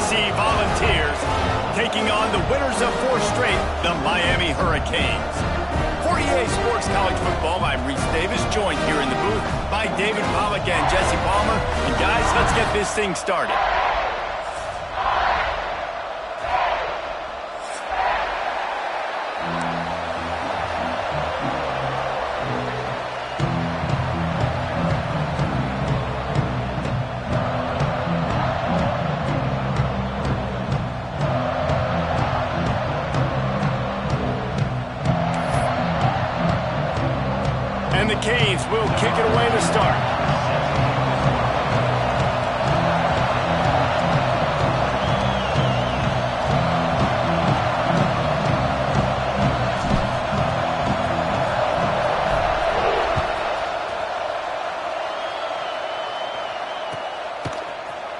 Tennessee Volunteers taking on the winners of 4 straight, the Miami Hurricanes. For EA Sports College Football, I'm Reese Davis, joined here in the booth by David Pollack and Jesse Palmer. And guys, let's get this thing started. And the Canes will kick it away to start.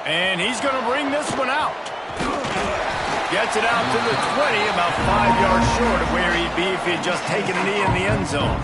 And he's going to bring this one out. Gets it out to the 20, about 5 yards short of where he'd be if he'd just taken a knee in the end zone.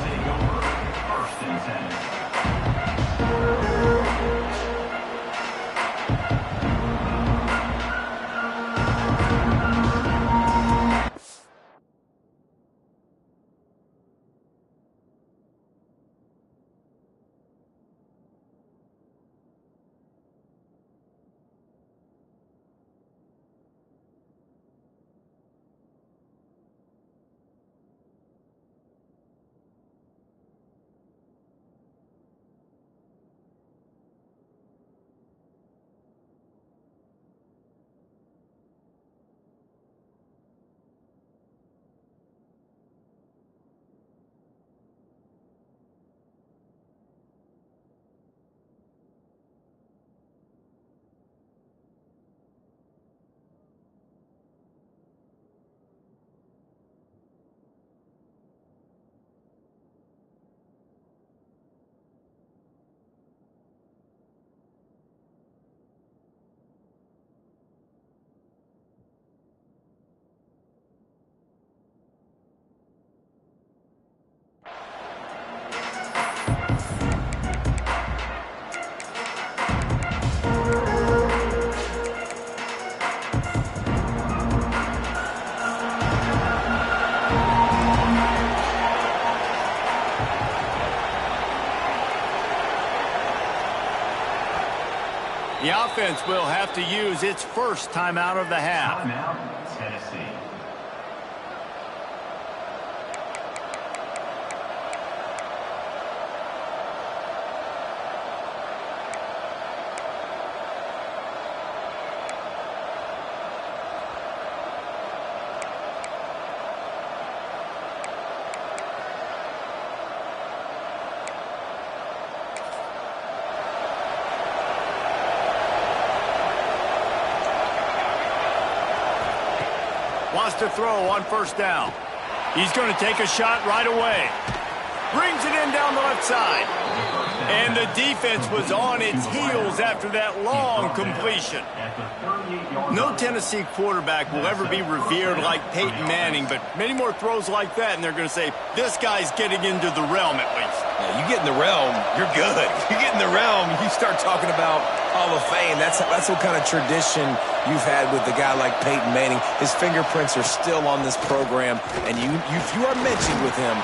The offense will have to use its first timeout of the half. Timeout, Tennessee. Wants to throw on first down. He's going to take a shot right away. Brings it in down the left side. And the defense was on its heels after that long completion. No Tennessee quarterback will ever be revered like Peyton Manning, but many more throws like that, and they're going to say, this guy's getting into the realm at least. Yeah, you get in the realm, you're good. You get in the realm, you start talking about Hall of Fame. That's what kind of tradition you've had with a guy like Peyton Manning. His fingerprints are still on this program, and if you are mentioned with him,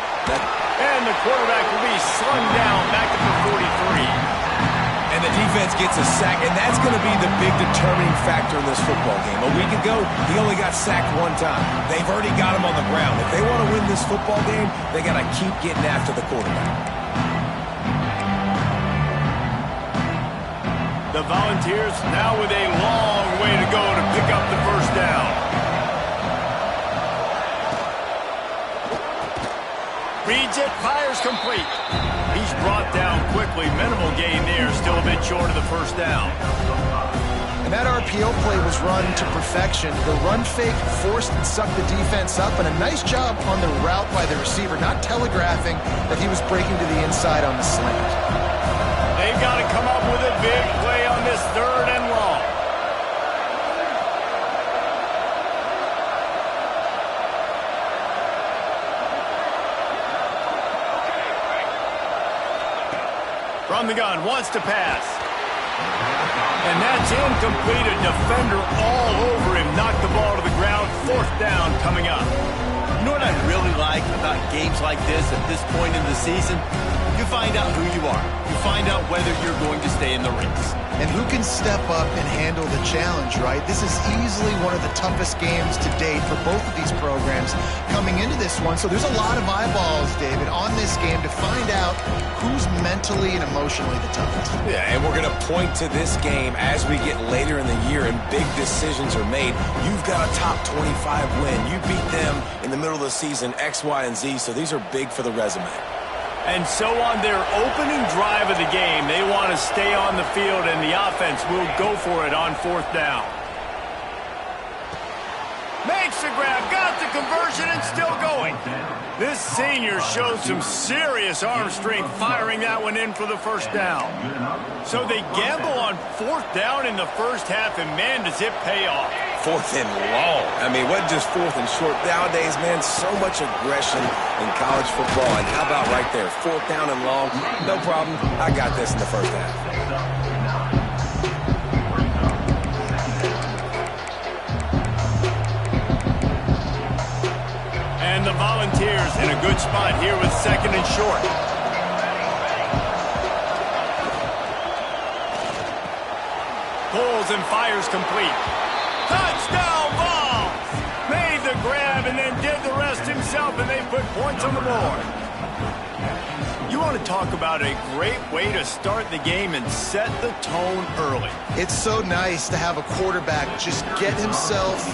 and the quarterback will be slung down back at the 43. And the defense gets a sack, and that's going to be the big determining factor in this football game. A week ago, he only got sacked 1 time. They've already got him on the ground. If they want to win this football game, they got to keep getting after the quarterback. The Volunteers now with a long way to go to pick up the first down. Reads it, fires complete. He's brought down quickly. Minimal gain there, still a bit short of the first down. And that RPO play was run to perfection. The run fake forced and sucked the defense up, and a nice job on the route by the receiver, not telegraphing that he was breaking to the inside on the slant. They've got to come up with a big play on this 3rd and long. From the gun, wants to pass. And that's incomplete. A defender all over him. Knocked the ball to the ground. 4th down coming up. You know what I really like about games like this at this point in the season? You find out who you are. You find out whether you're going to stay in the race. And who can step up and handle the challenge, right? This is easily one of the toughest games to date for both of these programs coming into this one. So there's a lot of eyeballs, David, on this game to find out who's mentally and emotionally the toughest. Yeah, and we're going to point to this game as we get later in the year and big decisions are made. You've got a top 25 win. You beat them in the middle of the season, X, Y, and Z, so these are big for the resume. And so on their opening drive of the game, they want to stay on the field, and the offense will go for it on 4th down. Makes the grab, got the conversion, and still going. This senior shows some serious arm strength firing that one in for the 1st down. So they gamble on 4th down in the first half, and man, does it pay off. 4th and long. I mean, what just 4th and short? Nowadays, man, so much aggression in college football. And how about right there, 4th down and long? No problem. I got this in the first half. And the Volunteers in a good spot here with 2nd and short. Pulls and fires complete. Touchdown, Vols! Made the grab and then did the rest himself, and they put points on the board. You want to talk about a great way to start the game and set the tone early. It's so nice to have a quarterback just get himself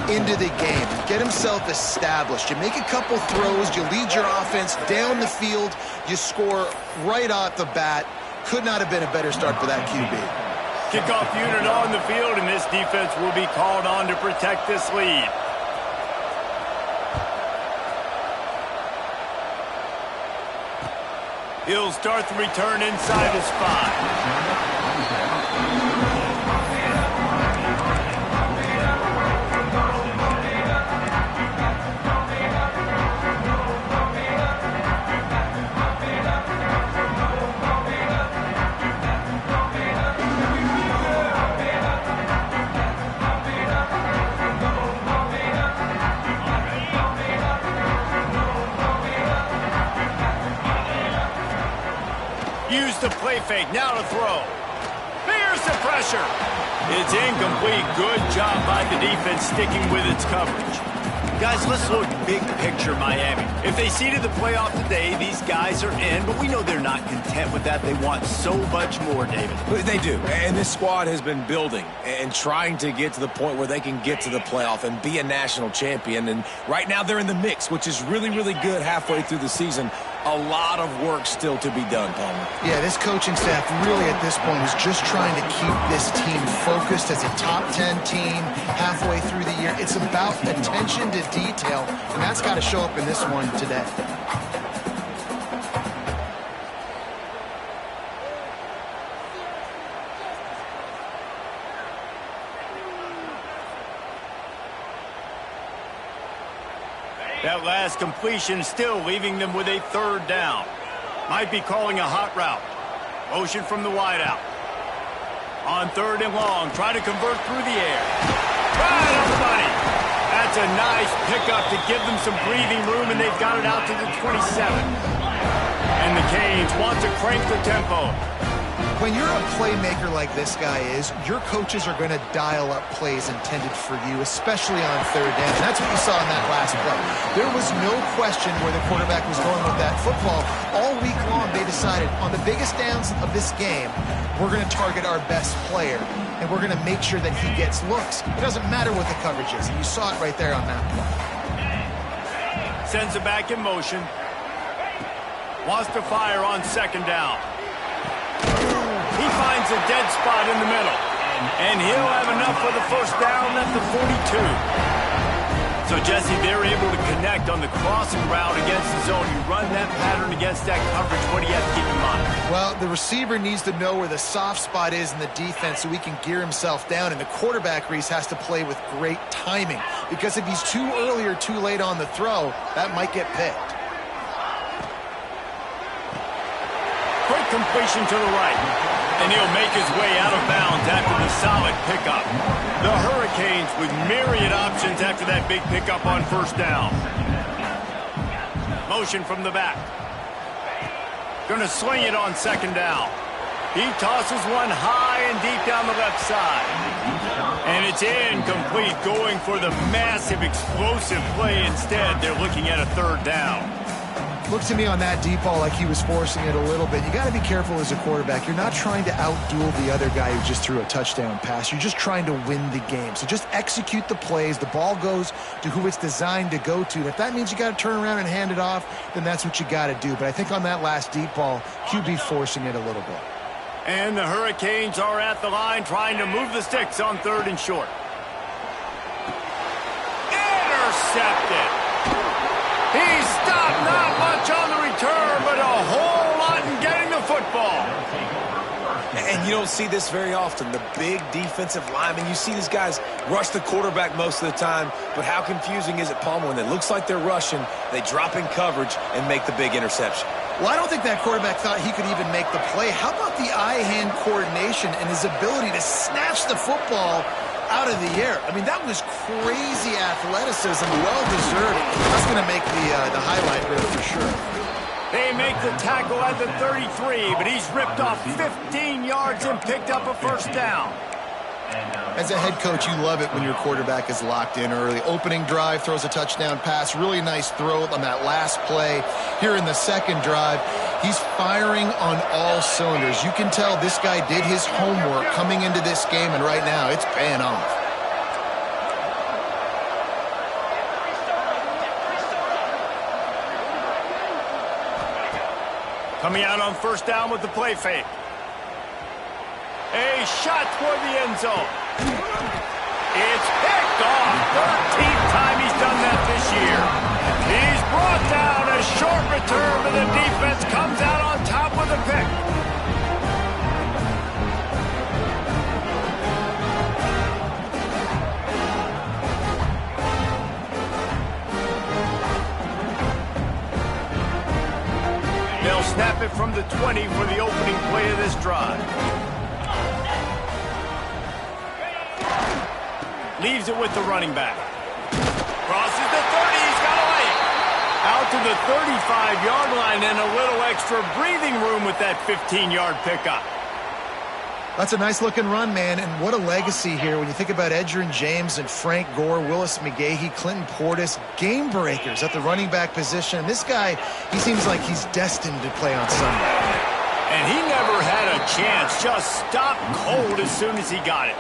into the game, get himself established. You make a couple throws, you lead your offense down the field, you score right off the bat. Could not have been a better start for that QB. Kickoff unit on the field, and this defense will be called on to protect this lead. He'll start the return inside his 5. Use the play fake, now to throw. There's the pressure. It's incomplete. Good job by the defense sticking with its coverage. Guys, let's look big picture Miami. If they seeded the playoff today, these guys are in, but we know they're not content with that. They want so much more, David. They do, and this squad has been building and trying to get to the point where they can get to the playoff and be a national champion, and right now they're in the mix, which is really, really good halfway through the season. A lot of work still to be done, Palmer. Yeah, this coaching staff really at this point is just trying to keep this team focused as a top 10 team halfway through the year. It's about attention to detail, and that's got to show up in this one today. That last completion still leaving them with a 3rd down. Might be calling a hot route. Motion from the wideout. On 3rd and long, try to convert through the air. Right on the money. That's a nice pickup to give them some breathing room, and they've got it out to the 27. And the Canes want to crank the tempo. When you're a playmaker like this guy is, your coaches are going to dial up plays intended for you, especially on 3rd down. That's what you saw in that last play. There was no question where the quarterback was going with that football. All week long, they decided on the biggest downs of this game, we're going to target our best player, and we're going to make sure that he gets looks. It doesn't matter what the coverage is, and you saw it right there on that play. Sends it back in motion. Wants to fire on 2nd down. He finds a dead spot in the middle. And he'll have enough for the 1st down at the 42. So, Jesse, they're able to connect on the crossing route against the zone. You run that pattern against that coverage. What do you have to keep in mind? Well, the receiver needs to know where the soft spot is in the defense so he can gear himself down. And the quarterback, Reese, has to play with great timing. Because if he's too early or too late on the throw, that might get picked. Quick completion to the right. And he'll make his way out of bounds after the solid pickup. The Hurricanes with myriad options after that big pickup on first down. Motion from the back. Gonna swing it on second down. He tosses one high and deep down the left side. And it's incomplete, going for the massive explosive play instead. They're looking at a third down. Looked to me on that deep ball like he was forcing it a little bit. You got to be careful as a quarterback. You're not trying to outduel the other guy who just threw a touchdown pass. You're just trying to win the game. So just execute the plays. The ball goes to who it's designed to go to. If that means you got to turn around and hand it off, then that's what you got to do. But I think on that last deep ball, QB forcing it a little bit. And the Hurricanes are at the line trying to move the sticks on third and short. Intercepted. He stopped, not much on the return, but a whole lot in getting the football. And you don't see this very often. The big defensive linemen, you see these guys rush the quarterback most of the time, but how confusing is it, Palmer, when it looks like they're rushing, they drop in coverage and make the big interception? Well, I don't think that quarterback thought he could even make the play. How about the eye-hand coordination and his ability to snatch the football out of the air? I mean, that was crazy athleticism, well-deserved. That's going to make the highlight reel for sure. They make the tackle at the 33, but he's ripped off 15 yards and picked up a first down. As a head coach, you love it when your quarterback is locked in early. Opening drive, throws a touchdown pass. Really nice throw on that last play. Here in the second drive, he's firing on all cylinders. You can tell this guy did his homework coming into this game, and right now it's paying off. Coming out on first down with the play fake. A shot toward the end zone. It's picked off. 13th time he's done that this year. He's brought down. A short return, but the defense comes out on top with a pick. They'll snap it from the 20 for the opening play of this drive. Leaves it with the running back. Crosses the 30, he's got away. Out to the 35-yard line and a little extra breathing room with that 15-yard pickup. That's a nice-looking run, man, and what a legacy here when you think about Edgerrin James and Frank Gore, Willis McGahee, Clinton Portis, game breakers at the running back position. This guy, he seems like he's destined to play on Sunday. And he never had a chance, just stopped cold as soon as he got it.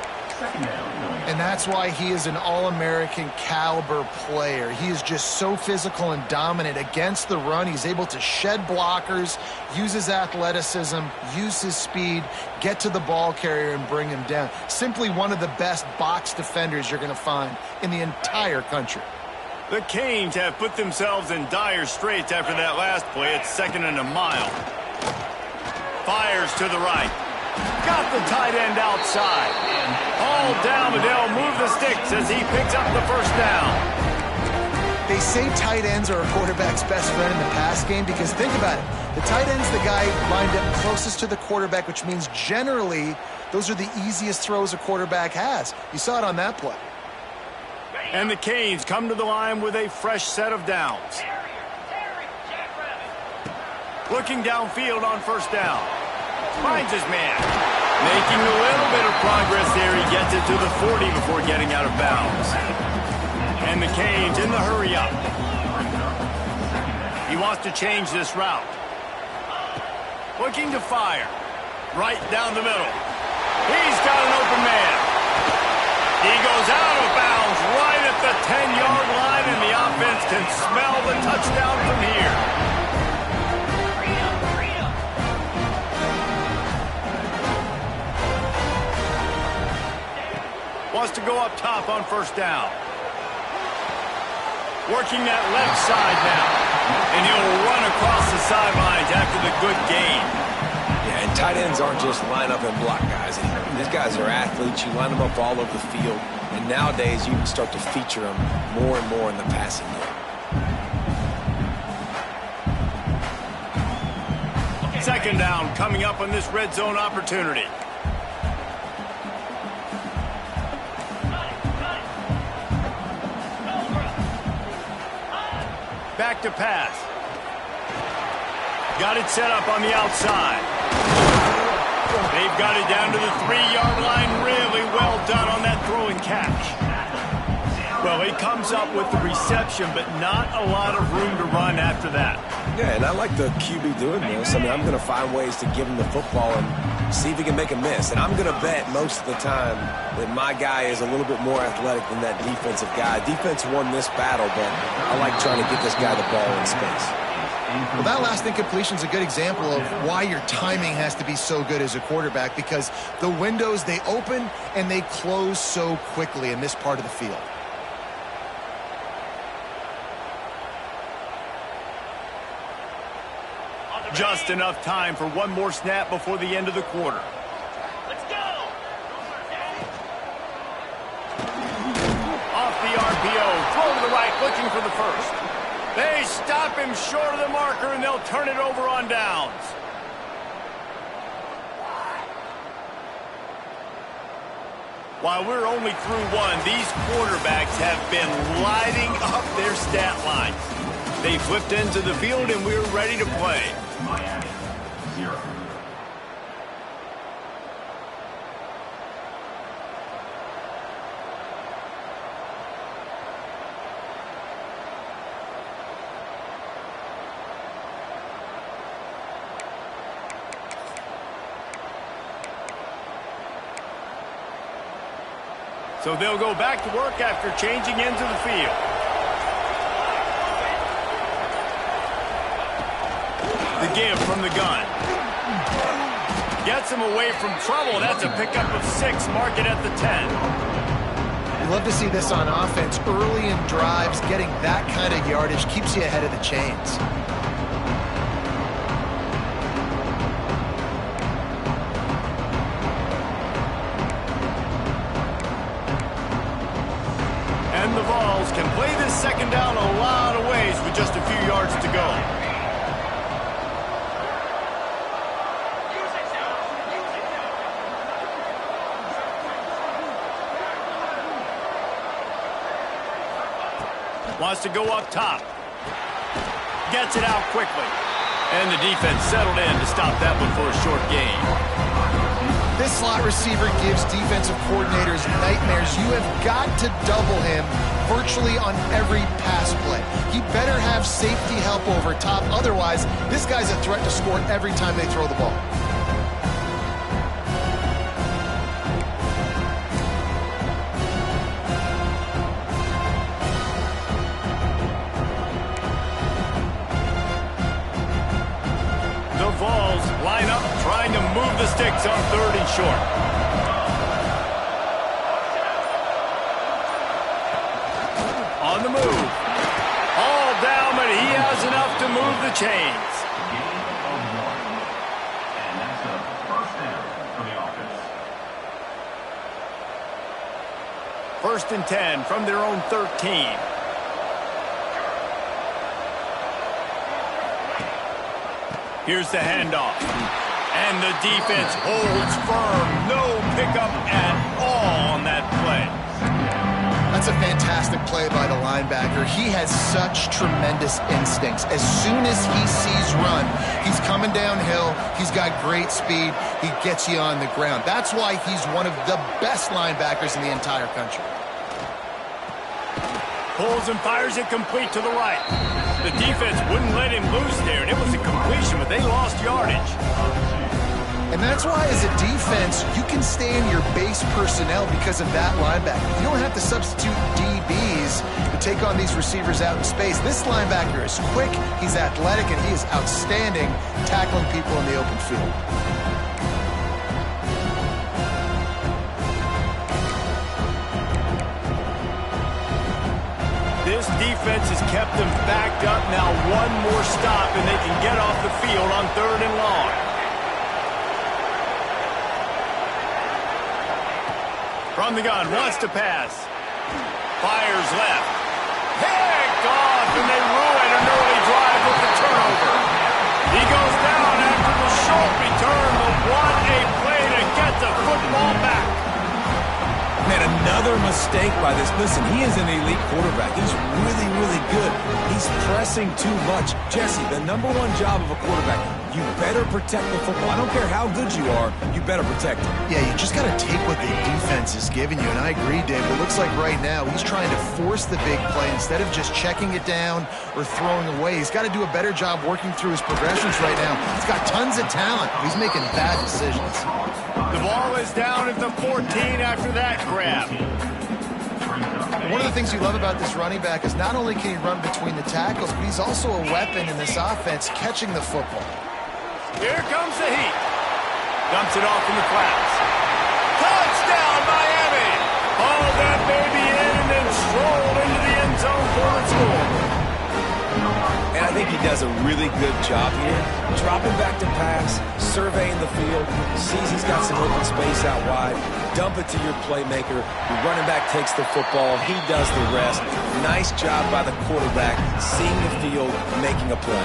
And that's why he is an All-American caliber player. He is just so physical and dominant against the run. He's able to shed blockers, use his athleticism, use his speed, get to the ball carrier and bring him down. Simply one of the best box defenders you're going to find in the entire country. The Canes have put themselves in dire straits after that last play. It's second and a mile. Fires to the right. Got the tight end outside. All down, but they'll move the sticks as he picks up the first down. They say tight ends are a quarterback's best friend in the pass game because think about it. The tight end's the guy lined up closest to the quarterback, which means generally those are the easiest throws a quarterback has. You saw it on that play. And the Canes come to the line with a fresh set of downs. Looking downfield on first down. Finds his man. Making a little bit of progress there. He gets it to the 40 before getting out of bounds. And the Canes in the hurry up. He wants to change this route. Looking to fire. Right down the middle. He's got an open man. He goes out of bounds right at the 10-yard line, and the offense can smell the touchdown from here. Wants to go up top on first down. Working that left side now. And he'll run across the sidelines after the good gain. Yeah, and tight ends aren't just line up and block guys anymore. These guys are athletes. You line them up all over the field. And nowadays, you can start to feature them more and more in the passing game. Second down coming up on this red zone opportunity. Back to pass. Got it set up on the outside. They've got it down to the 3-yard line. Really well done on that throw and catch. Well, he comes up with the reception, but not a lot of room to run after that. Yeah, and I like the QB doing this. I mean, I'm going to find ways to give him the football and see if he can make a miss. And I'm going to bet most of the time that my guy is a little bit more athletic than that defensive guy. Defense won this battle, but I like trying to get this guy the ball in space. Well, that last incompletion is a good example of why your timing has to be so good as a quarterback, because the windows, they open and they close so quickly in this part of the field. Just enough time for one more snap before the end of the quarter. Let's go! Off the RPO, throw to the right, looking for the first. They stop him short of the marker, and they'll turn it over on downs. While we're only through one, these quarterbacks have been lighting up their stat lines. They flipped into the field, and we're ready to play. Miami, 0. So they'll go back to work after changing into the field. The give from the gun. Gets him away from trouble. That's a pickup of 6. Mark it at the 10. You love to see this on offense. Early in drives, getting that kind of yardage keeps you ahead of the chains. And the Vols can play this second down a lot of ways with just a few yards to go. Wants to go up top. Gets it out quickly. And the defense settled in to stop that one for a short gain. This slot receiver gives defensive coordinators nightmares. You have got to double him virtually on every pass play. He better have safety help over top. Otherwise, this guy's a threat to score every time they throw the ball. Line up, trying to move the sticks on 3rd and short. On the move. All down, but he has enough to move the chains. Gain of 1. And that's a first down for the offense. 1st and 10 from their own 13. Here's the handoff. And the defense holds firm. No pickup at all on that play. That's a fantastic play by the linebacker. He has such tremendous instincts. As soon as he sees run, he's coming downhill. He's got great speed. He gets you on the ground. That's why he's one of the best linebackers in the entire country. Pulls and fires it complete to the right. The defense wouldn't let him loose there, and it was a completion, but they lost yardage. And that's why, as a defense, you can stay in your base personnel because of that linebacker. You don't have to substitute DBs to take on these receivers out in space. This linebacker is quick, he's athletic, and he is outstanding tackling people in the open field. This defense has kept them backed up. Now one more stop, and they can get off the field on 3rd and long. From the gun, wants to pass. Fires left. Picked off, and they ruin an early drive with the turnover. He goes down after the Another mistake by this. Listen, he is an elite quarterback. He's really, really good. He's pressing too much. Jesse, the number one job of a quarterback, you better protect the football. I don't care how good you are, you better protect it. Yeah, you just got to take what the defense is giving you, and I agree, Dave. It looks like right now he's trying to force the big play instead of just checking it down or throwing away. He's got to do a better job working through his progressions right now. He's got tons of talent. He's making bad decisions. The ball is down at the 14 after that grab. One of the things you love about this running back is not only can he run between the tackles, but he's also a weapon in this offense catching the football. Here comes the heat. Dumps it off in the flats. Touchdown, Miami! Hauled that baby in and then strolled into the end zone for the score. And I think he does a really good job here. Dropping back to pass, surveying the field, sees he's got some open space out wide, dump it to your playmaker. Your running back takes the football. He does the rest. Nice job by the quarterback, seeing the field, making a play.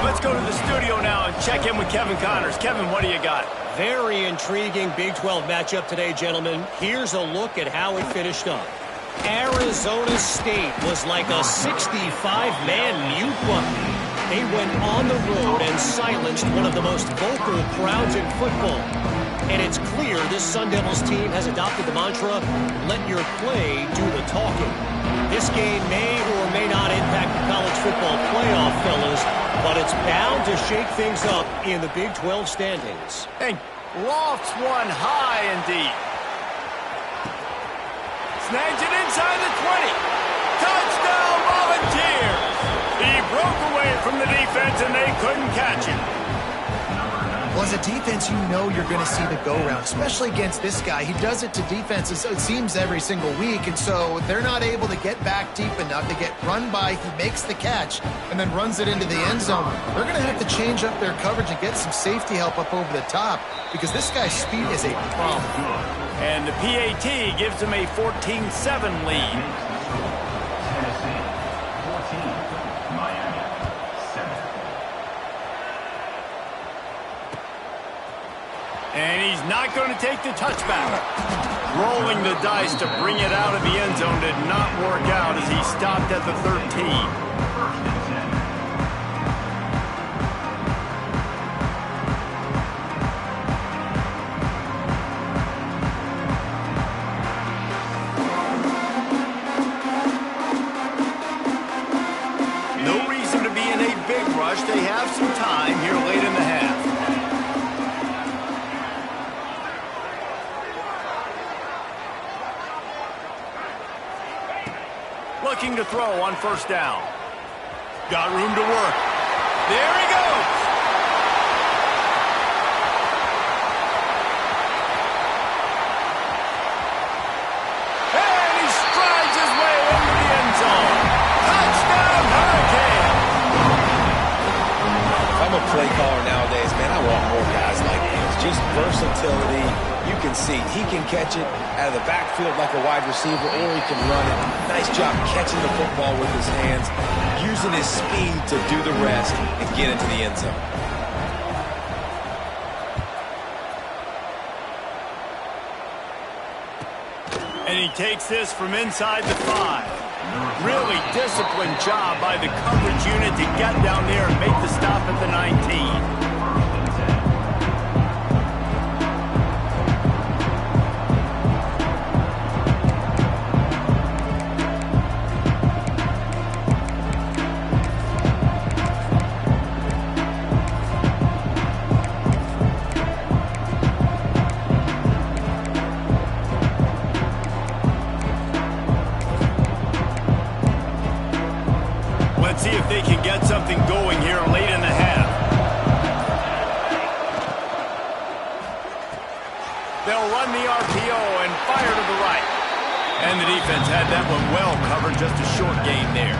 Let's go to the studio now and check in with Kevin Connors. Kevin, what do you got? Very intriguing Big 12 matchup today, gentlemen. Here's a look at how it finished up. Arizona State was like a 65-man mute button. They went on the road and silenced one of the most vocal crowds in football. And it's clear this Sun Devils team has adopted the mantra, let your play do the talking. This game may or may not impact the college football playoff, fellas, but it's bound to shake things up in the Big 12 standings. And lofts one high and deep. Snags it inside the 20. Touchdown, Volunteers! He broke away from the defense and they couldn't catch him. Well, as a defense, you know you're going to see the go-round, especially against this guy. He does it to defenses, it seems, every single week, and so they're not able to get back deep enough. They get run by, he makes the catch, and then runs it into the end zone. They're going to have to change up their coverage and get some safety help up over the top because this guy's speed is a problem. And the PAT gives him a 14-7 lead. Tennessee, 14. Miami, 7. And he's not going to take the touchback. Rolling the dice to bring it out of the end zone did not work out as he stopped at the 13. They have some time here late in the half. Looking to throw on first down. Got room to work. There he goes. And he strides his way into the end zone. Touchdown, Hurricane. I'm a play caller nowadays, man. I want more guys like this. Just versatility. You can see he can catch it out of the backfield like a wide receiver, or he can run it. Nice job catching the football with his hands, using his speed to do the rest and get into the end zone. And he takes this from inside the 5. Really disciplined job by the coverage unit to get down there and make the stop at the 19. Let's see if they can get something going here late in the half. They'll run the RPO and fire to the right. And the defense had that one well covered, just a short gain there.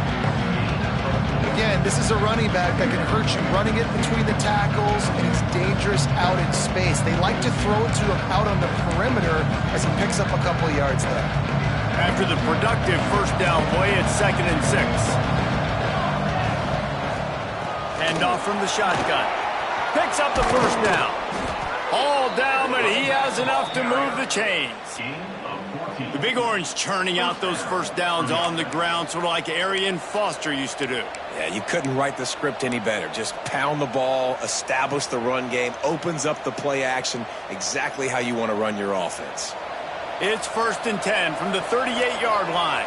Again, this is a running back that can hurt you running it between the tackles, and he's dangerous out in space. They like to throw it to him out on the perimeter as he picks up a couple of yards there. After the productive first down play, it's 2nd and 6. Handoff from the shotgun. Picks up the first down. All down the but he has enough to move the chains. The Big Orange churning out those first downs on the ground, sort of like Arian Foster used to do. Yeah, you couldn't write the script any better. Just pound the ball, establish the run game, opens up the play action, exactly how you want to run your offense. It's 1st and 10 from the 38-yard line.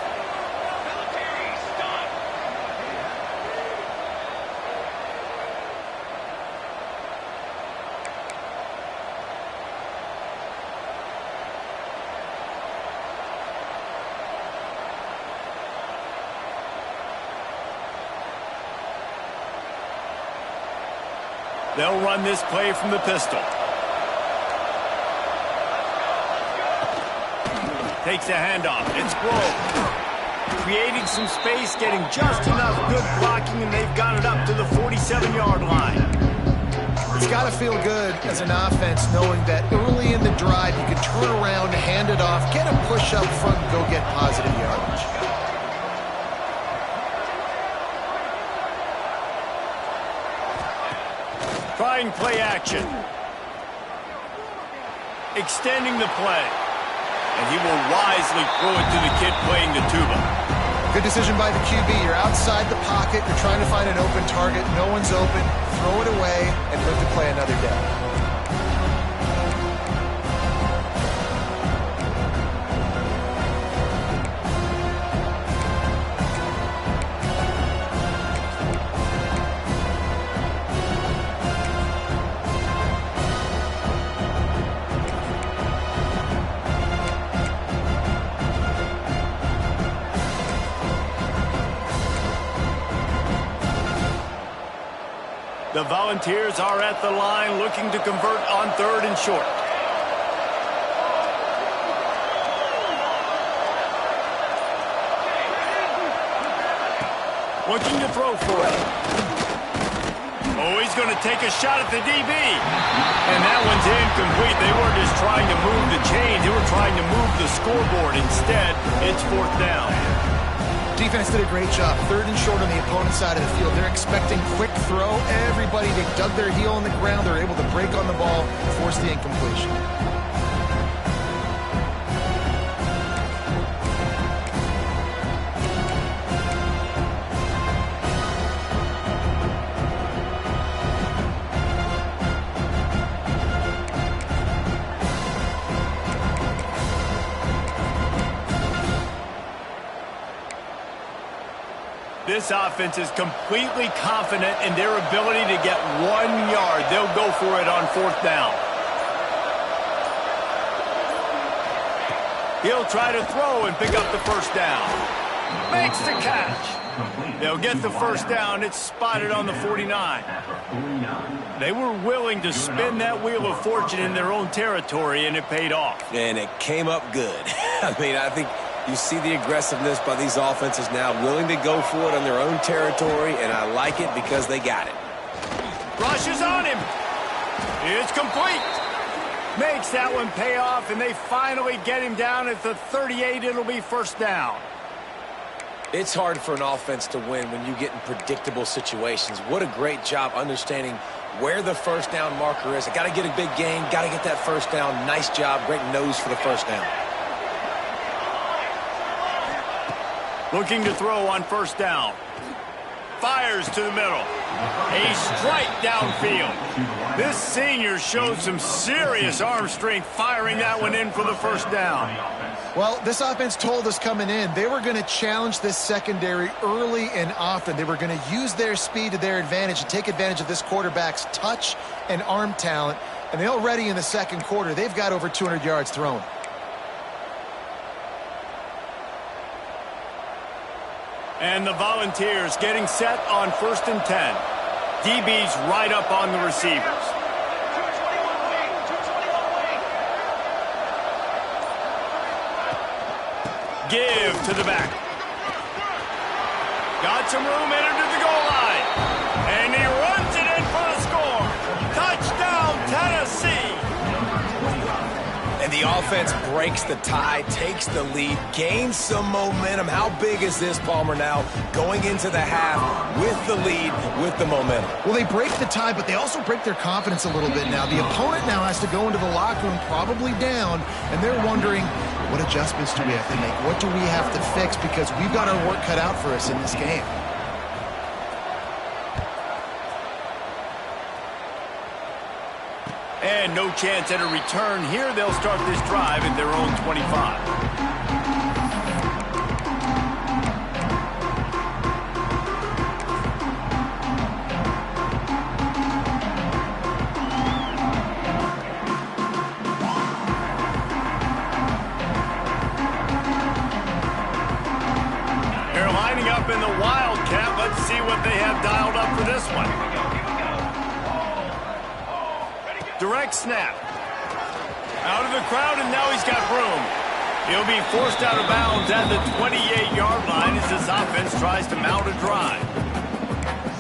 They'll run this play from the pistol. Takes a handoff. It's Grove. Creating some space, getting just enough good blocking, and they've got it up to the 47-yard line. It's got to feel good as an offense knowing that early in the drive you can turn around, hand it off, get a push up front, and go get positive yardage. Trying play action. Extending the play. And he will wisely throw it to the kid playing the tuba. Good decision by the QB. You're outside the pocket. You're trying to find an open target. No one's open. Throw it away and live to play another day. The Volunteers are at the line looking to convert on 3rd and short. Looking to throw for it. Oh, he's going to take a shot at the DB. And that one's incomplete. They weren't just trying to move the chain. They were trying to move the scoreboard. Instead, it's 4th down. Defense did a great job. 3rd and short on the opponent's side of the field. They're expecting quick throw. Everybody, they dug their heel on the ground. They're able to break on the ball, force the incompletion. This offense is completely confident in their ability to get 1 yard. They'll go for it on 4th down. He'll try to throw and pick up the first down. Makes the catch. They'll get the first down. It's spotted on the 49. They were willing to spin that wheel of fortune in their own territory, and it paid off. And it came up good. I mean, I think you see the aggressiveness by these offenses now, willing to go for it on their own territory, and I like it because they got it. Rushes on him. It's complete. Makes that one pay off, and they finally get him down at the 38. It'll be 1st down. It's hard for an offense to win when you get in predictable situations. What a great job understanding where the first down marker is. I got to get a big gain, got to get that first down. Nice job, great nose for the first down. Looking to throw on 1st down. Fires to the middle. A strike downfield. This senior showed some serious arm strength firing that one in for the first down. Well, this offense told us coming in they were going to challenge this secondary early and often. They were going to use their speed to their advantage and take advantage of this quarterback's touch and arm talent. And they already in the 2nd quarter, they've got over 200 yards thrown. And the Volunteers getting set on 1st and 10. DB's right up on the receivers. Give to the back. Got some room, entered to the goal line. And he runs it in for a score. Touchdown, Tennessee. And the offense breaks the tie, takes the lead, gains some momentum. How big is this, Palmer, now going into the half with the lead, with the momentum? Well, they break the tie, but they also break their confidence a little bit now. The opponent now has to go into the locker room probably down, and they're wondering, what adjustments do we have to make? What do we have to fix? Because we've got our work cut out for us in this game. And no chance at a return here. They'll start this drive at their own 25. Up in the Wildcat. Let's see what they have dialed up for this one. Direct snap. Out of the crowd, and now he's got room. He'll be forced out of bounds at the 28-yard line as this offense tries to mount a drive.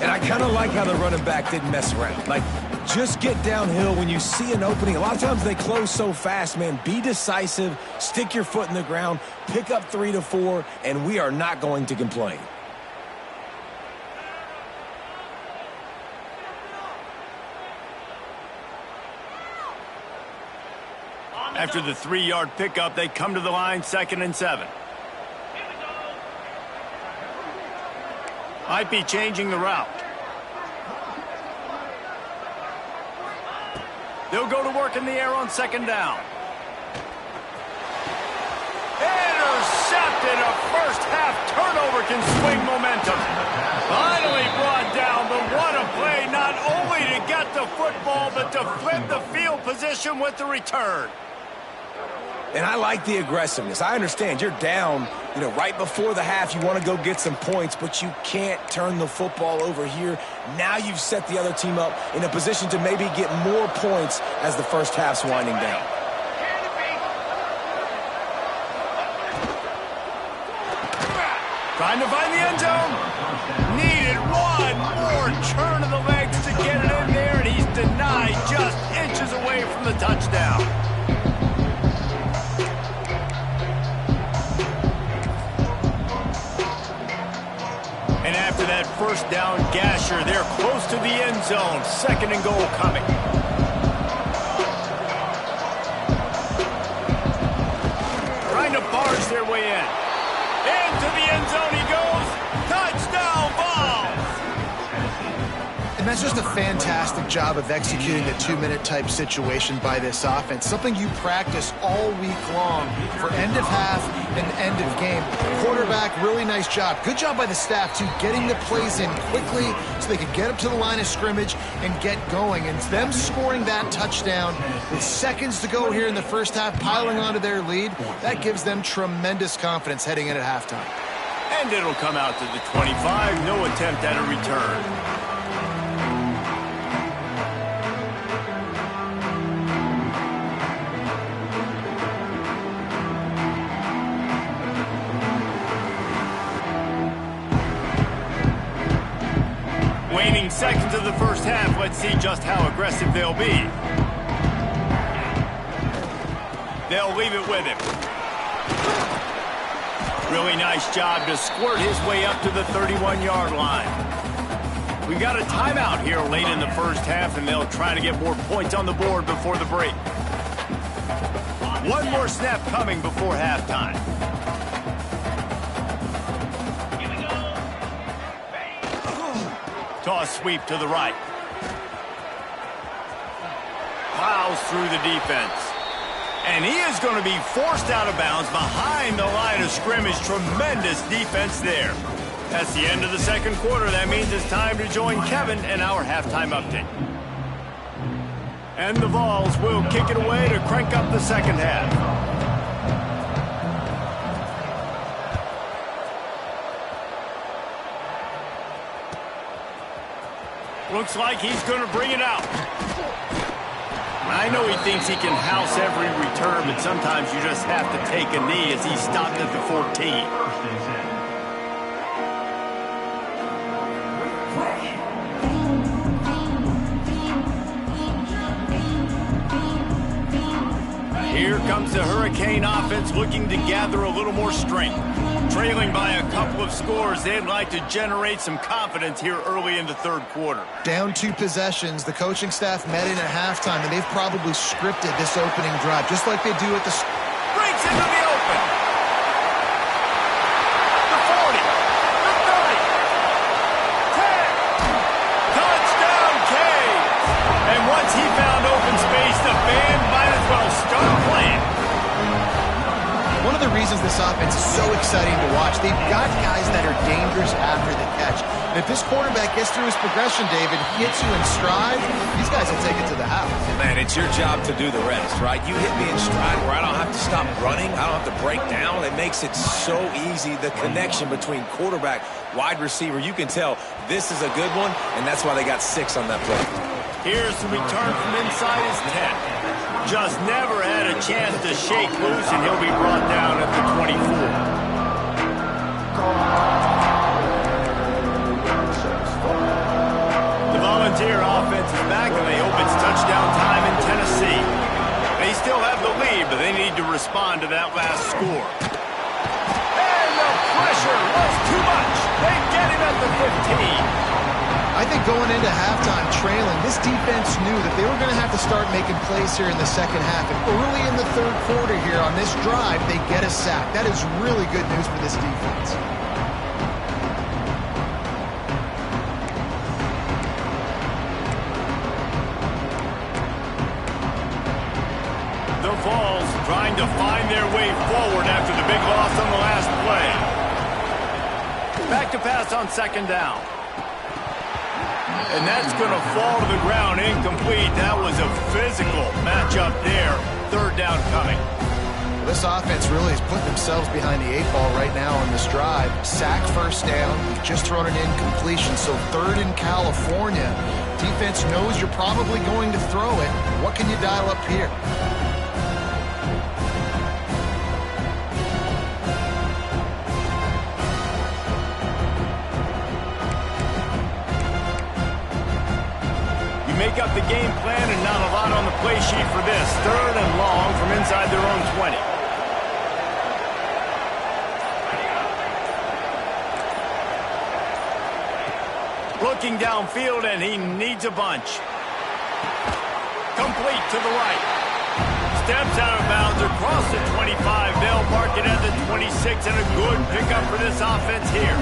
And I kind of like how the running back didn't mess around. Like, just get downhill when you see an opening. A lot of times they close so fast, man. Be decisive, stick your foot in the ground, pick up 3 to 4, and we are not going to complain. After the 3-yard pickup, they come to the line, 2nd and 7. Might be changing the route. They'll go to work in the air on 2nd down. Intercepted. A first-half turnover can swing momentum. Finally brought down, but what a play, not only to get the football, but to flip the field position with the return. And I like the aggressiveness. I understand you're down, right before the half. You want to go get some points, but you can't turn the football over here. Now you've set the other team up in a position to maybe get more points as the first half's winding down. Trying to find the end zone. Needed one more turn of the legs to get it in there, and he's denied just inches away from the touchdown. And after that first down gasher, they're close to the end zone. 2nd and goal coming. Trying to barge their way in. Into the end zone he goes. Touchdown, Vols! And that's just a fantastic job of executing a 2-minute type situation by this offense. Something you practice all week long for end of half and end of game. Quarterback, really nice job. Good job by the staff, too, getting the plays in quickly so they could get up to the line of scrimmage and get going. And them scoring that touchdown with seconds to go here in the first half, piling onto their lead, that gives them tremendous confidence heading in at halftime. And it'll come out to the 25. No attempt at a return. Waning seconds of the first half. Let's see just how aggressive they'll be. They'll leave it with him. Really nice job to squirt his way up to the 31-yard line. We've got a timeout here late in the first half, and they'll try to get more points on the board before the break. One more snap coming before halftime. Toss sweep to the right. Plows through the defense. And he is going to be forced out of bounds behind the line of scrimmage. Tremendous defense there. That's the end of the second quarter. That means it's time to join Kevin and our halftime update. And the Vols will kick it away to crank up the second half. Looks like he's going to bring it out. I know he thinks he can house every return, but sometimes you just have to take a knee as he stopped at the 14. Here comes the Hurricane offense looking to gather a little more strength. Trailing by a couple of scores, they'd like to generate some confidence here early in the third quarter. Down 2 possessions, the coaching staff met in at halftime, and they've probably scripted this opening drive, just like they do at the... Breaks into the open. The 40. The 30. 10. Touchdown, Cade. And once he found open space, the band might as well start playing. One of the reasons this offense is so exciting to watch, they've got guys that are dangerous after the catch. And if this quarterback gets through his progression, David, hits you in stride, these guys will take it to the house. Man, it's your job to do the rest, right? You hit me in stride where I don't have to stop running. I don't have to break down. It makes it so easy. The connection between quarterback, wide receiver, you can tell this is a good one, and that's why they got 6 on that play. Here's the return from inside his 10. Just never had a chance to shake loose, and he'll be brought down at the 24. The Volunteer offense is back, and they hope it's touchdown time in Tennessee. They still have the lead, but they need to respond to that last score. And the pressure was too much. They get him at the 15. I think going into halftime trailing, this defense knew that they were going to have to start making plays here in the second half. And early in the third quarter here on this drive, they get a sack. That is really good news for this defense. The Vols trying to find their way forward after the big loss on the last play. Back to pass on second down. And that's going to fall to the ground incomplete. That was a physical matchup there. Third down coming. Well, this offense really is putting themselves behind the 8 ball right now on this drive. Sack first down. You've just thrown an incompletion. So third in California. Defense knows you're probably going to throw it. What can you dial up here? Make up the game plan and not a lot on the play sheet for this. Third and long from inside their own 20. Looking downfield, and he needs a bunch. Complete to the right. Steps out of bounds across the 25. They'll mark it at the 26, and a good pickup for this offense here.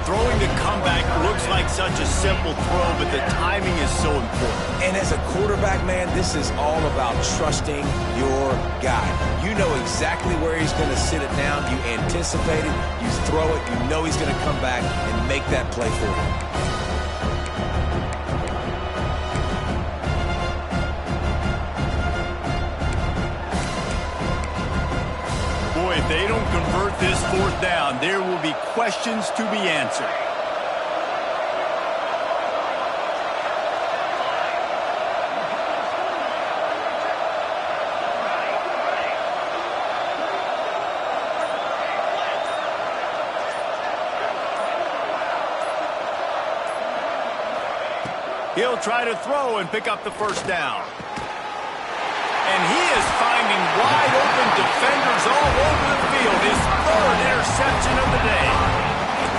Throwing the comeback looks like such a simple throw, but the timing is so important. And as a quarterback, man, this is all about trusting your guy. You know exactly where he's going to sit it down. You anticipate it. You throw it. You know he's going to come back and make that play for you. If they don't convert this fourth down, there will be questions to be answered. He'll try to throw and pick up the first down. And he is finding wide open defenders all over the field. His third interception of the day.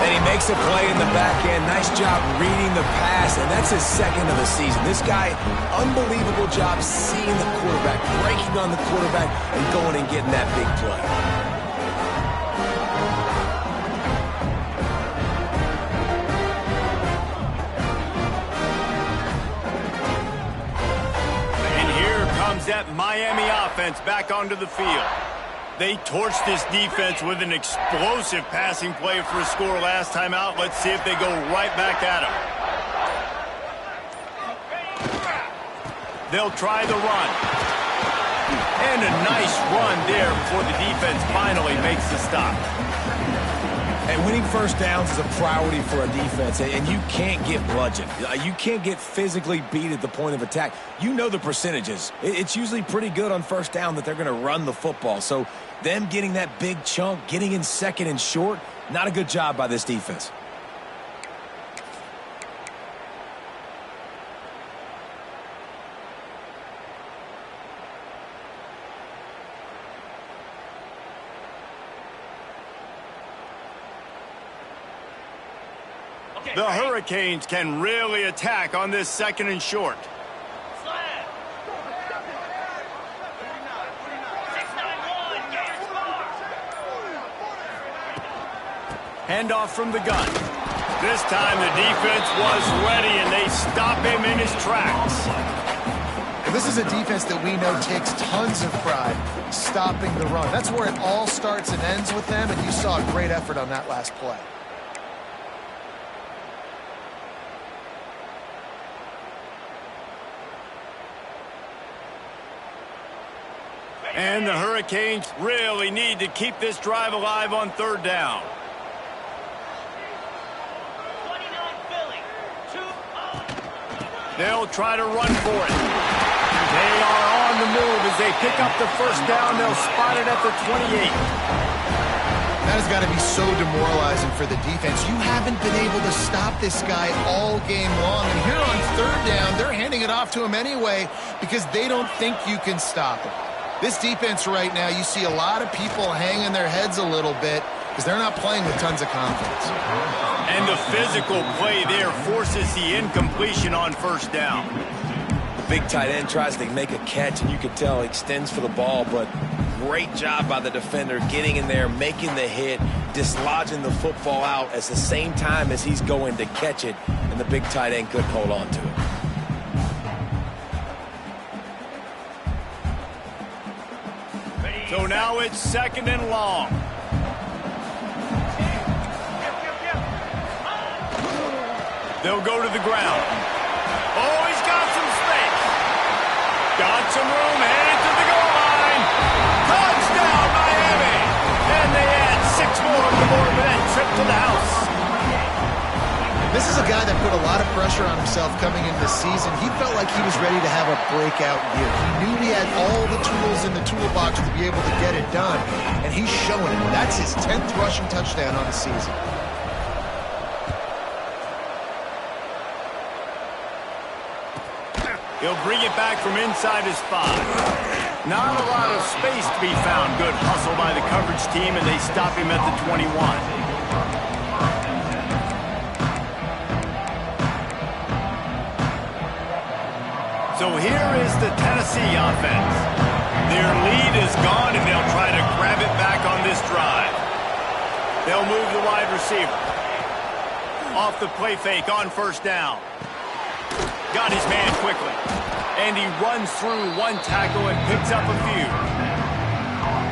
And he makes a play in the back end. Nice job reading the pass, and that's his second of the season. This guy, unbelievable job seeing the quarterback, breaking on the quarterback, and going and getting that big play. That Miami offense back onto the field. They torched this defense with an explosive passing play for a score last time out. Let's see if they go right back at him. They'll try the run. And a nice run there before the defense finally makes the stop. And winning first downs is a priority for a defense, and you can't get bludgeoned. You can't get physically beat at the point of attack. You know the percentages. It's usually pretty good on first down that they're going to run the football. So them getting that big chunk, getting in second and short, not a good job by this defense. The Hurricanes can really attack on this 2nd and short. Handoff from the gun. This time the defense was ready, and they stop him in his tracks. This is a defense that we know takes tons of pride stopping the run. That's where it all starts and ends with them, and you saw a great effort on that last play. And the Hurricanes really need to keep this drive alive on 3rd down. They'll try to run for it. They are on the move as they pick up the 1st down. They'll spot it at the 28. That has got to be so demoralizing for the defense. You haven't been able to stop this guy all game long. And here on 3rd down, they're handing it off to him anyway because they don't think you can stop him. This defense right now, you see a lot of people hanging their heads a little bit because they're not playing with tons of confidence. And the physical play there forces the incompletion on 1st down. The big tight end tries to make a catch, and you can tell he extends for the ball, but great job by the defender getting in there, making the hit, dislodging the football out at the same time as he's going to catch it, and the big tight end couldn't hold on to it. So now it's 2nd and long. They'll go to the ground. Oh, he's got some space. Got some room, headed to the goal line. Touchdown, Miami. And they add 6 more on the board with that trip to the house. This is a guy that put a lot of pressure on himself coming into the season. He felt like he was ready to have a breakout year. He knew he had all the tools in the toolbox to be able to get it done, and he's showing it. That's his 10th rushing touchdown on the season. He'll bring it back from inside his 5. Not a lot of space to be found. Good hustle by the coverage team, and they stop him at the 21. So here is the Tennessee offense. Their lead is gone, and they'll try to grab it back on this drive. They'll move the wide receiver. Off the play fake on 1st down. Got his man quickly. And he runs through 1 tackle and picks up a few.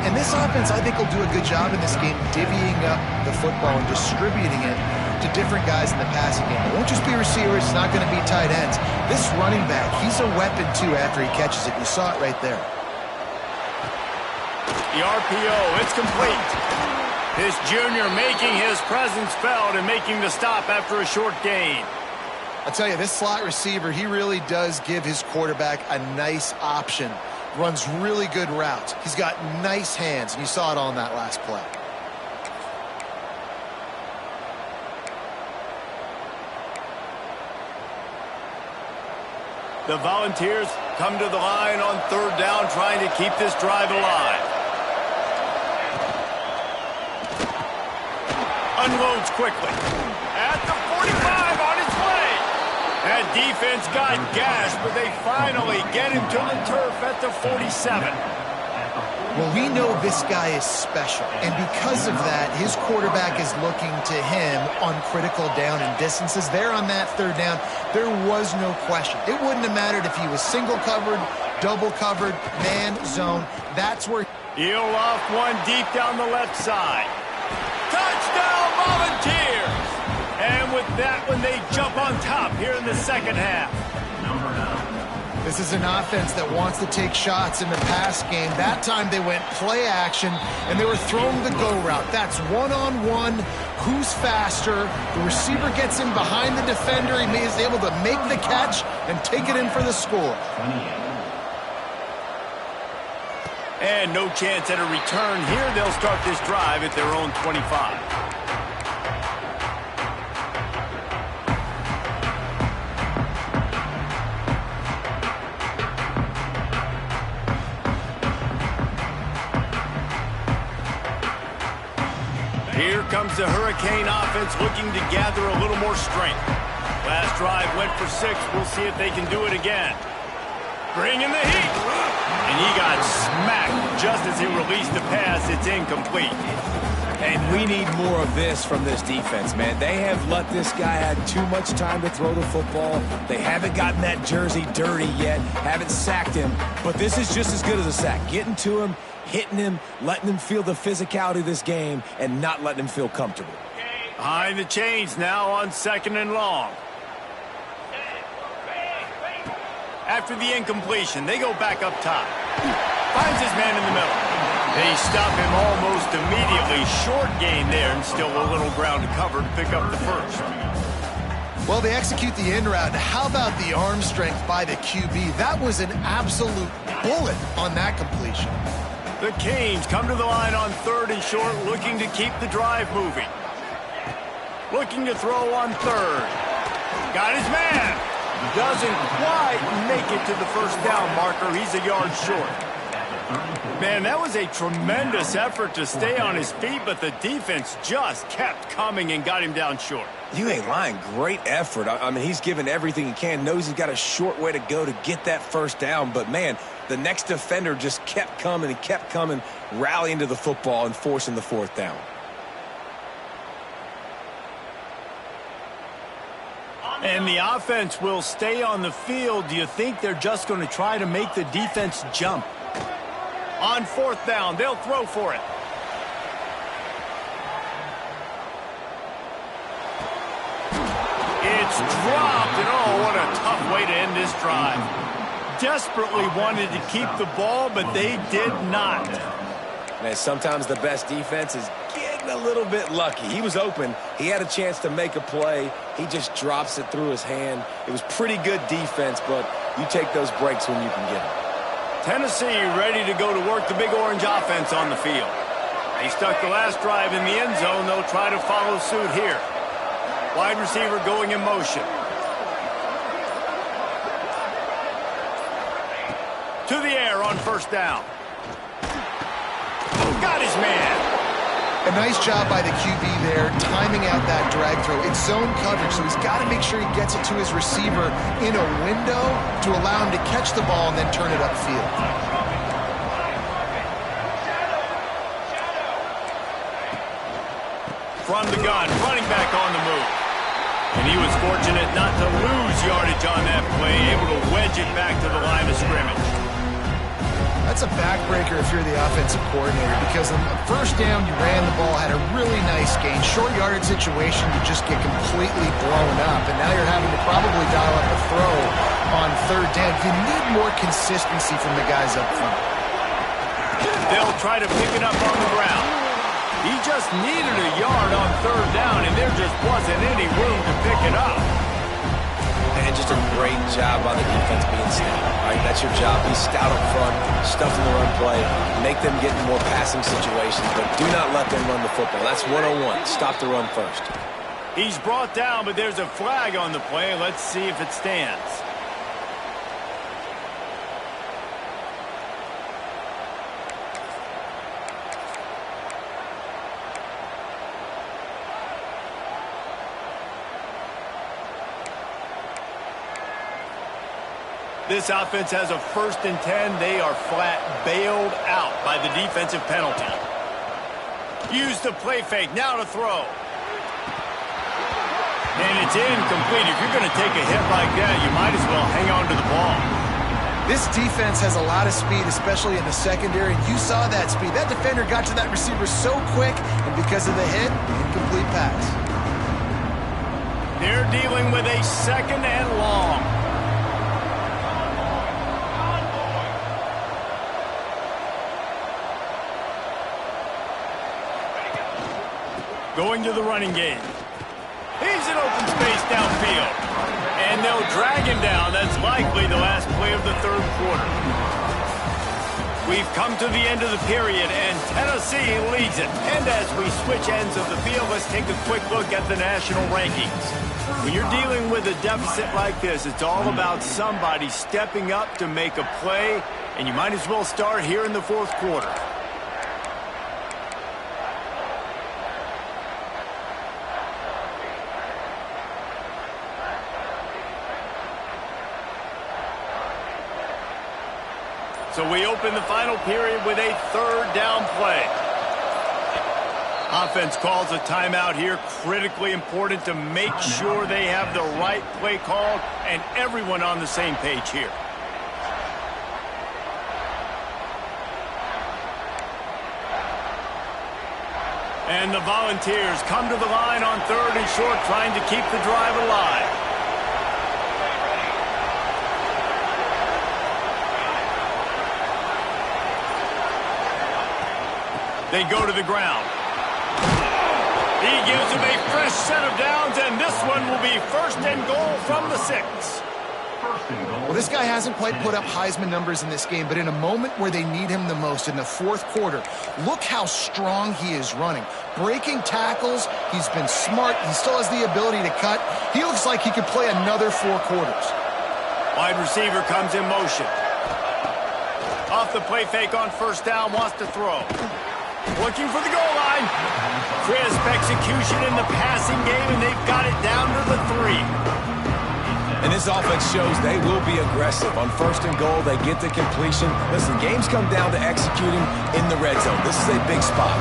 And this offense, I think, will do a good job in this game divvying up the football and distributing it to different guys in the passing game. It won't just be receivers. It's not going to be tight ends. This running back, he's a weapon, too, after he catches it. You saw it right there. The RPO, it's complete. This junior making his presence felt and making the stop after a short gain. I'll tell you, this slot receiver, he really does give his quarterback a nice option. Runs really good routes. He's got nice hands, and you saw it on that last play. The Volunteers come to the line on 3rd down, trying to keep this drive alive. Unloads quickly. At the 45 on his way. That defense got gashed, but they finally get him to the turf at the 47. Well, we know this guy is special, and because of that, his quarterback is looking to him on critical down and distances. There on that 3rd down, there was no question. It wouldn't have mattered if he was single covered, double covered, man, zone. That's where he'll off one deep down the left side. Touchdown, Volunteers! And with that one, they jump on top here in the 2nd half. This is an offense that wants to take shots in the pass game. That time they went play action, and they were throwing the go route. That's one-on-one. Who's faster? The receiver gets in behind the defender. He is able to make the catch and take it in for the score. And no chance at a return here. They'll start this drive at their own 25. Here comes the Hurricane offense looking to gather a little more strength. Last drive went for 6. We'll see if they can do it again. Bringing the heat. And he got smacked just as he released the pass. It's incomplete. And we need more of this from this defense, man. They have let this guy have too much time to throw the football. They haven't gotten that jersey dirty yet, haven't sacked him. But this is just as good as a sack. Getting to him, hitting him, letting him feel the physicality of this game, and not letting him feel comfortable. Behind the chains now on 2nd and long. After the incompletion, they go back up top. Finds his man in the middle. They stop him almost immediately. Short gain there, and still a little ground to cover to pick up the first. Well, they execute the in route. How about the arm strength by the QB? That was an absolute bullet on that completion. The Canes come to the line on 3rd and short, looking to keep the drive moving. Looking to throw on 3rd. Got his man. Doesn't quite make it to the first down marker. He's a yard short. Man, that was a tremendous effort to stay on his feet, but the defense just kept coming and got him down short. You ain't lying. Great effort. I mean, he's given everything he can. Knows he's got a short way to go to get that first down. But, man, the next defender just kept coming and kept coming, rallying to the football and forcing the 4th down. And the offense will stay on the field. Do you think they're just going to try to make the defense jump? On 4th down, they'll throw for it. It's dropped, and oh, what a tough way to end this drive. Desperately wanted to keep the ball, but they did not. Man, sometimes the best defense is getting a little bit lucky. He was open. He had a chance to make a play. He just drops it through his hand. It was pretty good defense, but you take those breaks when you can get them. Tennessee ready to go to work the Big Orange offense on the field. They stuck the last drive in the end zone. They'll try to follow suit here. Wide receiver going in motion. To the air on 1st down. Got his man. A nice job by the QB there, timing out that drag throw. It's zone coverage, so he's got to make sure he gets it to his receiver in a window to allow him to catch the ball and then turn it upfield. From the gun, running back on the move. And he was fortunate not to lose yardage on that play, able to wedge it back to the line of scrimmage. That's a backbreaker if you're the offensive coordinator, because on the 1st down, you ran the ball, had a really nice gain. Short yardage situation, you just get completely blown up, and now you're having to probably dial up a throw on 3rd down. You need more consistency from the guys up front. They'll try to pick it up on the ground. He just needed a yard on 3rd down, and there just wasn't any room to pick it up. And just a great job by the defense being stout. Right? That's your job. Be stout up front, stuff in the run play, make them get in more passing situations, but do not let them run the football. That's 101. Stop the run first. He's brought down, but there's a flag on the play. Let's see if it stands. This offense has a 1st and 10. They are flat bailed out by the defensive penalty. Use the play fake. Now to throw. And it's incomplete. If you're going to take a hit like that, you might as well hang on to the ball. This defense has a lot of speed, especially in the secondary. You saw that speed. That defender got to that receiver so quick, and because of the hit, incomplete pass. They're dealing with a 2nd and long. Going to the running game. He's in open space downfield. And they'll drag him down. That's likely the last play of the 3rd quarter. We've come to the end of the period, and Tennessee leads it. And as we switch ends of the field, let's take a quick look at the national rankings. When you're dealing with a deficit like this, it's all about somebody stepping up to make a play, and you might as well start here in the 4th quarter. So we open the final period with a third down play. Offense calls a timeout here. Critically important to make sure they have the right play called and everyone on the same page here. And the Volunteers come to the line on 3rd and short, trying to keep the drive alive. They go to the ground. He gives him a fresh set of downs, and this one will be 1st and goal from the 6. Well, this guy hasn't quite put up Heisman numbers in this game, but in a moment where they need him the most, in the 4th quarter, look how strong he is running. Breaking tackles, he's been smart, he still has the ability to cut. He looks like he could play another 4 quarters. Wide receiver comes in motion. Off the play fake on 1st down, wants to throw. Looking for the goal line. Crisp execution in the passing game, and they've got it down to the 3. And this offense shows they will be aggressive. On 1st and goal, they get the completion. Listen, games come down to executing in the red zone. This is a big spot.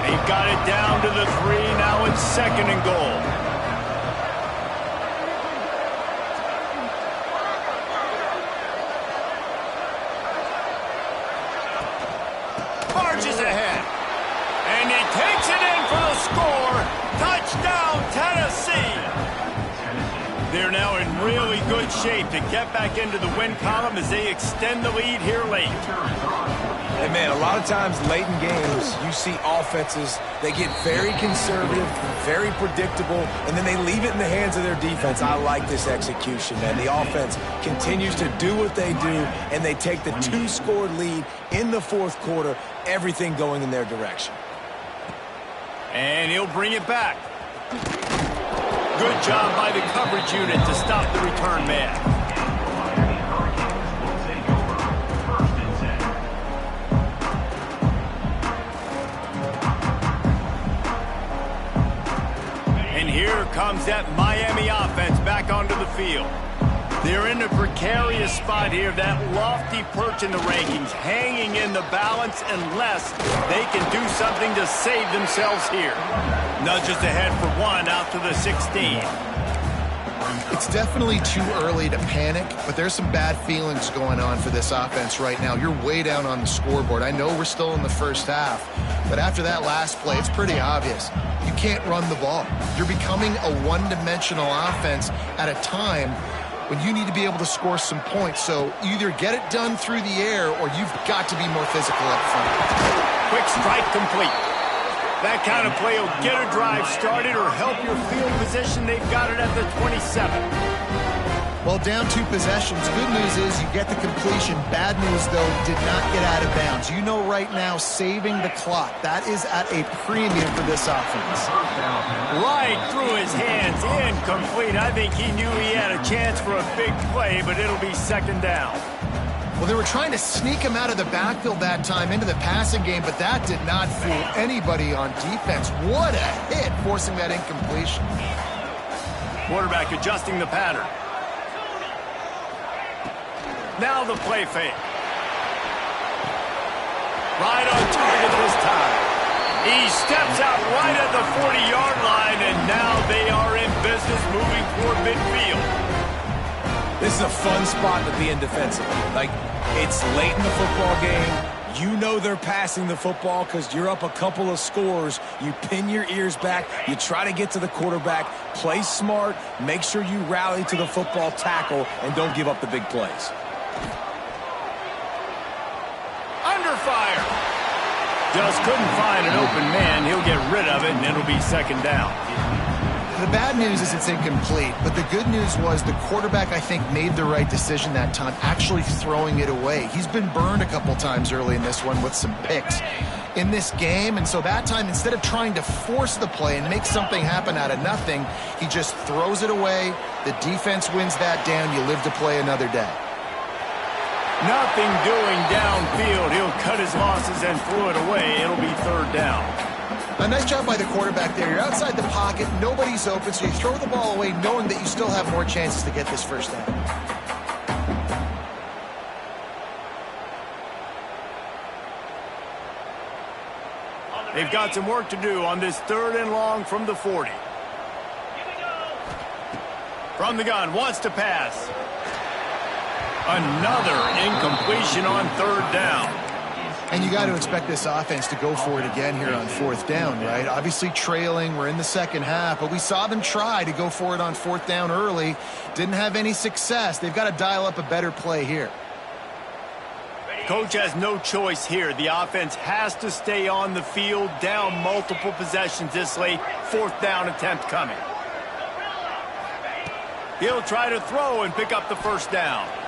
They've got it down to the 3. Now it's 2nd and goal. Marches ahead. And he takes it in for the score. Touchdown, Tennessee. They're now in really good shape to get back into the win column as they extend the lead here late. And man, a lot of times late in games, you see offenses, they get very conservative, very predictable, and then they leave it in the hands of their defense. I like this execution, man. The offense continues to do what they do, and they take the 2-score lead in the 4th quarter, everything going in their direction. And he'll bring it back. Good job by the coverage unit to stop the return man. And here comes that Miami offense back onto the field. They're in a precarious spot here, that lofty perch in the rankings, hanging in the balance unless they can do something to save themselves here. Nudges ahead for 1 out to the 16. It's definitely too early to panic, but there's some bad feelings going on for this offense right now. You're way down on the scoreboard. I know we're still in the 1st half, but after that last play, it's pretty obvious. You can't run the ball. You're becoming a one-dimensional offense at a time when you need to be able to score some points. So either get it done through the air or you've got to be more physical up front. Quick strike complete. That kind of play will get a drive started or help your field position. They've got it at the 27. Well, down 2 possessions. Good news is you get the completion. Bad news, though, did not get out of bounds. You know right now, saving the clock, that is at a premium for this offense. Right through his hands, incomplete. I think he knew he had a chance for a big play, but it'll be 2nd down. Well, they were trying to sneak him out of the backfield that time into the passing game, but that did not fool anybody on defense. What a hit, forcing that incompletion. Quarterback adjusting the pattern. Now the play fake. Right on target this time. He steps out right at the 40-yard line, and now they are in business moving toward midfield. This is a fun spot to be in defensively. Like, it's late in the football game. You know they're passing the football because you're up a couple of scores. You pin your ears back. You try to get to the quarterback. Play smart. Make sure you rally to the football tackle and don't give up the big plays. Under fire. Just couldn't find an open man. He'll get rid of it, and it'll be 2nd down. The bad news is it's incomplete, but the good news was the quarterback, I think, made the right decision that time, actually throwing it away. He's been burned a couple times early in this one with some picks in this game, and so that time, instead of trying to force the play and make something happen out of nothing, he just throws it away. The defense wins that down. You live to play another day. Nothing doing downfield. He'll cut his losses and throw it away. It'll be 3rd down. A nice job by the quarterback there. You're outside the pocket, nobody's open, so you throw the ball away knowing that you still have more chances to get this 1st down. They've got some work to do on this 3rd and long from the 40. From the gun, wants to pass. Another incompletion on 3rd down. And you got to expect this offense to go for it again here on 4th down, right? Obviously trailing, we're in the second half, but we saw them try to go for it on 4th down early. Didn't have any success. They've got to dial up a better play here. Coach has no choice here. The offense has to stay on the field, down multiple possessions this late. 4th down attempt coming. He'll try to throw and pick up the 1st down.